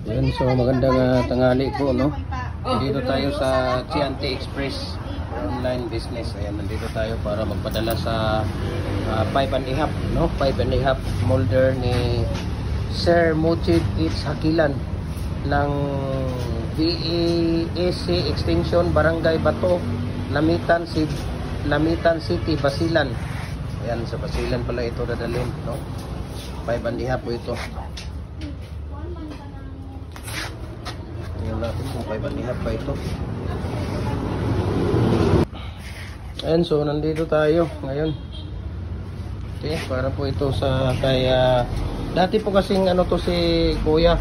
Yun, so magandang tanghali po, no? Dito tayo sa Chianti Express online business. Ayan, nandito tayo para magpadala sa 5.5, no? 5.5 molder ni Sir Mujib H. Hakilan ng VASC Extension, Barangay Bato, Lamitan City, Basilan. Ayan, sa Basilan pala ito dadalhin, no? 5.5 po ito. Tingnan natin kung 5.5 pa ito. Ayan, so nandito tayo ngayon. Okay, para po ito sa kaya dati po kasing ano to si Kuya,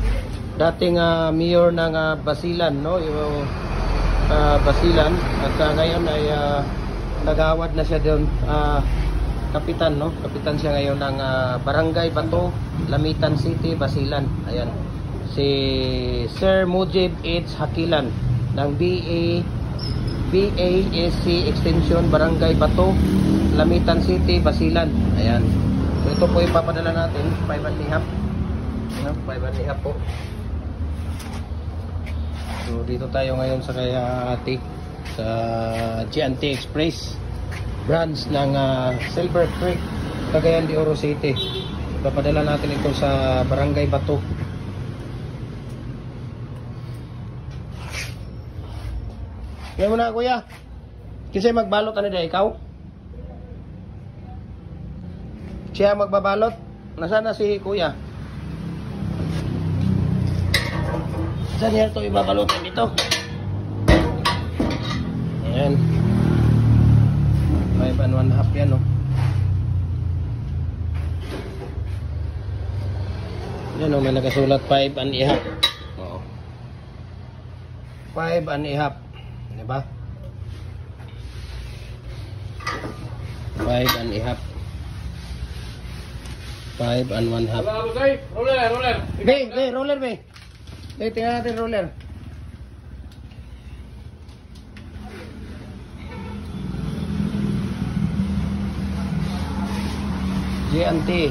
dating mayor ng Basilan, no? Yung Basilan, at ngayon ay nagawad na siya doon, kapitan, no? Kapitan siya ngayon ng Barangay Bato, Lamitan City, Basilan. Ayan, si Sir Mujib H. Hakilan ng VASC Extension, Barangay Bato, Lamitan City, Basilan. Ayan, so ito po ipapadala natin 5.5, no? 5.5 po. So dito tayo ngayon sa kaya ate sa Chianti Express branch ng Silver Creek, Cagayan de Oro City. Ipapadala natin ito sa Barangay Bato. Kaya mo na, Kuya. Kasi magbalot ano na ikaw? Siya magbabalot. Nasaan na si Kuya? Saan yan ito ibabalotin dito? Ayan. 5.5 yan, no? Yan, no? May nakasulat 5.5. Oo. 5.5. Diba? 5.5. 5.5. Roller. Roller, be. Tingnan natin roller. Chianti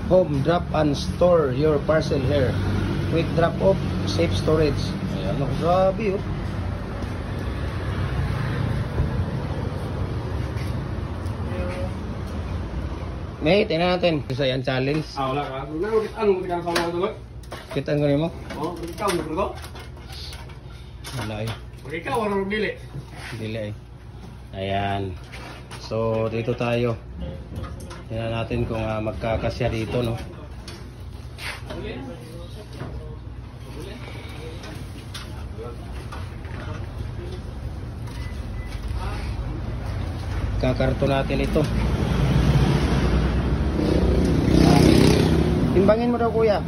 Home Drop and Store your parcel here. Quick drop off, safe storage. Ayan, grabe, oh. May, tingnan natin. Isa yan challenge. Wala ka. Ano ka sa mga tugot? Kita ko rin mo? Oo, ikaw mo ko. Wala eh. Ikaw wala dili. Dili eh. Ayan. So, dito tayo. Tingnan natin kung magkakasya dito, no? Kakarto natin ito. Timbangin mo daw, Kuya.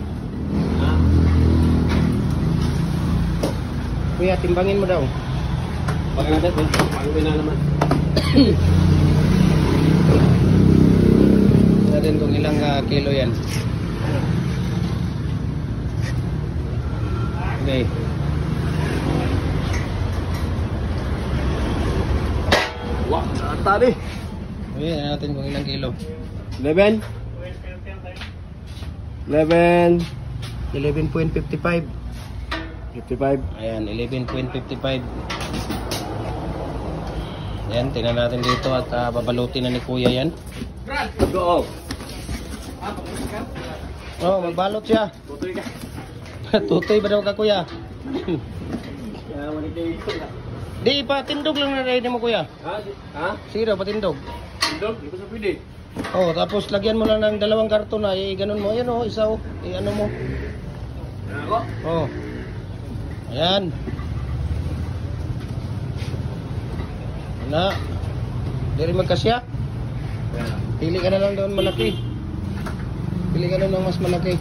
Kuya, timbangin mo daw. Pagka natin, pagka na naman. Natin kung ilang kilo yan. Okay. Wah, tadi. Okay, natin kung ilang kilo. 11. 11. 11.55. 55. Ayan, 11.55. Ayan, tingnan natin dito at babalutin na ni Kuya yan. Go. Oh, magbalot siya. Tutoy ka. Tutoy ba daw ka, Kuya? Ya, manitay ko na. Di, patindog lang na rin mo, Kuya. Ha? Siro, patindog. Dog, di ko sa pwede. Oh, tapos lagyan mo lang ng 2 karton na, ganun mo. Ayan, oh, isa, oh. Ano mo. Ako? Oh. Ayan. Na. Di rin magkasya. Pili ka na lang doon malaki. Pili ka na ng mas malaki.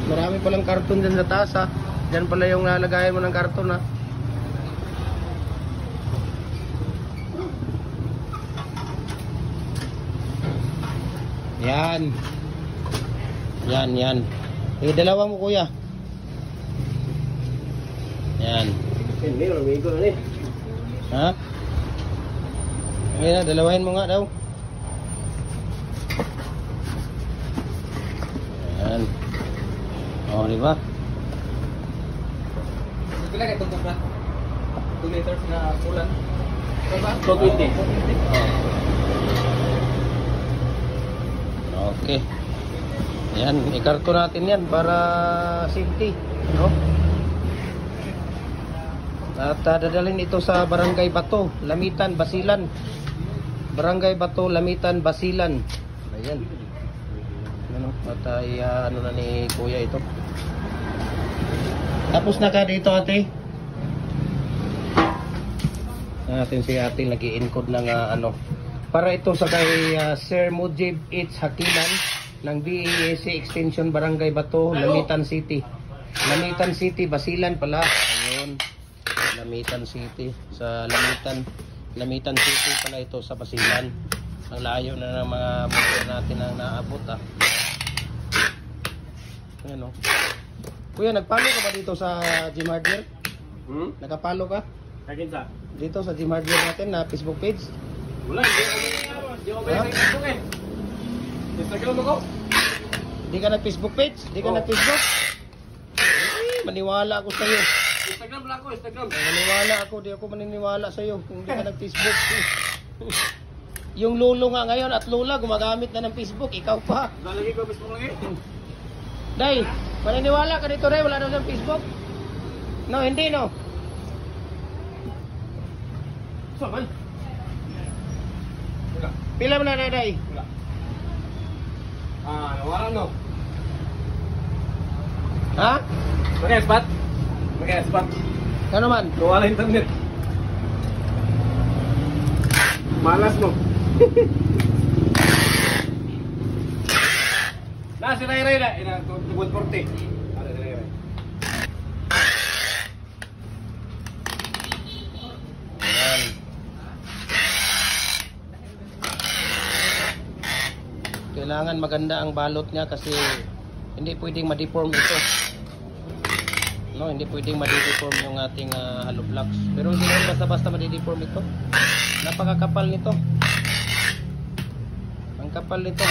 Marami palang karton dyan sa taas, ha. Dyan pala yung nalagayan mo ng karton, ha. Yan. Yan. Dalawa mo, Kuya. Yan. Hindi, may ko na ni. Ha? Ayan na, dalawahin mo nga daw. Yan. Oh, di ba? Pila kay tungkol ba? 2 liters na kulan. Diba? 220. Okay. Yan, ikarto natin yan para safety, no? At dadalhin ito sa Barangay Bato, Lamitan, Basilan. Barangay Bato, Lamitan, Basilan. Ayan. Ano, at ano na ni Kuya ito. Tapos na ka dito, ate. Natin si ate nag-i-encode ng ano. Para ito sa kay Sir Mujib H. Hakiman ng BASC Extension Barangay Bato, Lamitan City. Lamitan City, Basilan pala. Ayun. Lamitan City. Sa Lamitan City pala ito sa Basilan. Ang layo na ng mga motor natin ang naabot Ayan o. Kuya, nagpalo ka ba dito sa Gym Hardware? Nakapalo ka? Kakin sa? Dito sa Gym Hardware natin na Facebook page? Wala, hindi ako may Facebook eh. Instagram ako. Di ka nag-Facebook page? Di ka nag-Facebook? Ay, maniwala ako sa'yo. Instagram lang ako, Instagram. Maniwala ako, di ako maniniwala sa'yo kung di ka nag-Facebook. Yung lolo nga ngayon at lola gumagamit na ng Facebook, ikaw pa. Lalagay ko Facebook lagi. Day, maniniwala ka dito rin, wala daw ng Facebook? No, hindi no. Saan? Wala. Pila mo na, Day? Wala. Nawalan no. Ha? Mag-spot? Mag-spot? Ano man? Nawala internet. Malas mo. Na, si Ray Ray na. Ina, 140. Ano si Ray Ray? Ayan. Kailangan maganda ang balot niya kasi hindi pwedeng ma-deform ito. No, hindi pwedeng ma-deform yung ating hollow blocks. Pero hindi naman basta-basta ma-deform ito. Napakakapal nito. Ang kapal nito.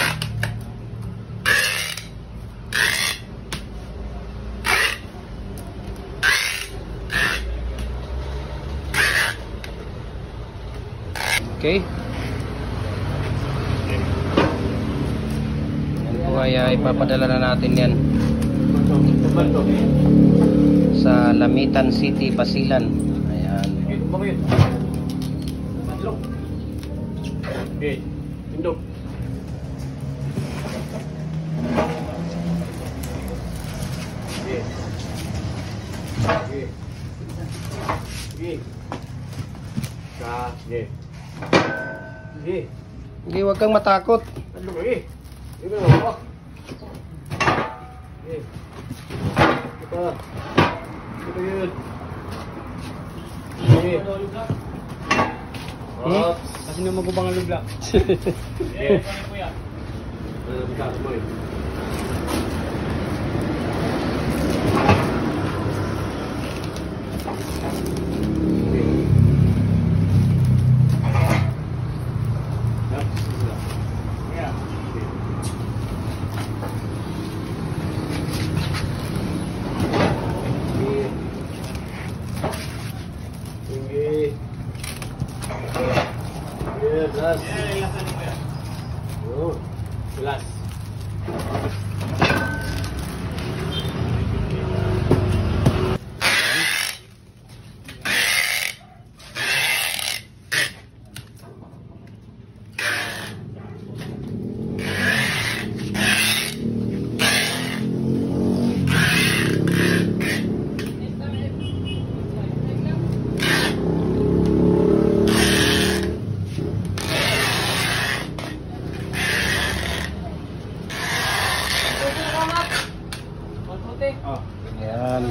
Okay. Yan po ay ipapadala na natin yan sa Lamitan City, Basilan. Ayan. Bakit? Okay. Indok. Okay. Okay. Okay. Okay. Okay. Hindi, huwag kang matakot. Ano ba eh? Hindi ba naman? Okay. Ito. Ito yun. Okay. Ops. Kasi nung magubang ang lubla. Okay. Bisa mo eh. Jelas. Jelas. Oh. Ayan.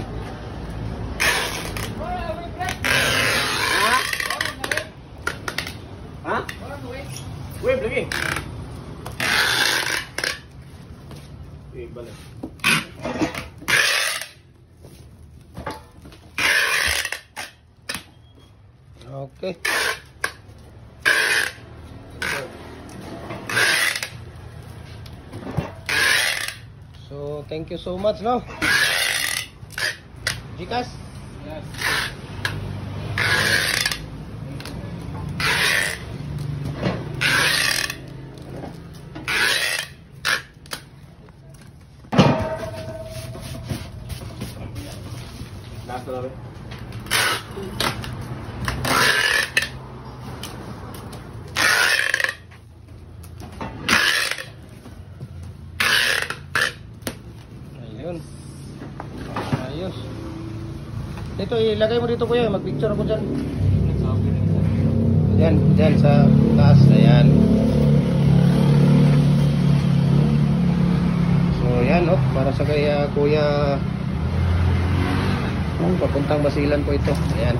Ha? Wave lagi. Balik. Okay. So, thank you so much, no? Gcash? Yes. Last na rin. Ayun. Ayos. Dito, ilagay mo dito kuya, mag-picture ako dyan. Nagsabi rin isa. Dyan sa taas. Ayan. So, yan, oh, para sa kay kuya. Papuntang Basilan po ito. Ayan.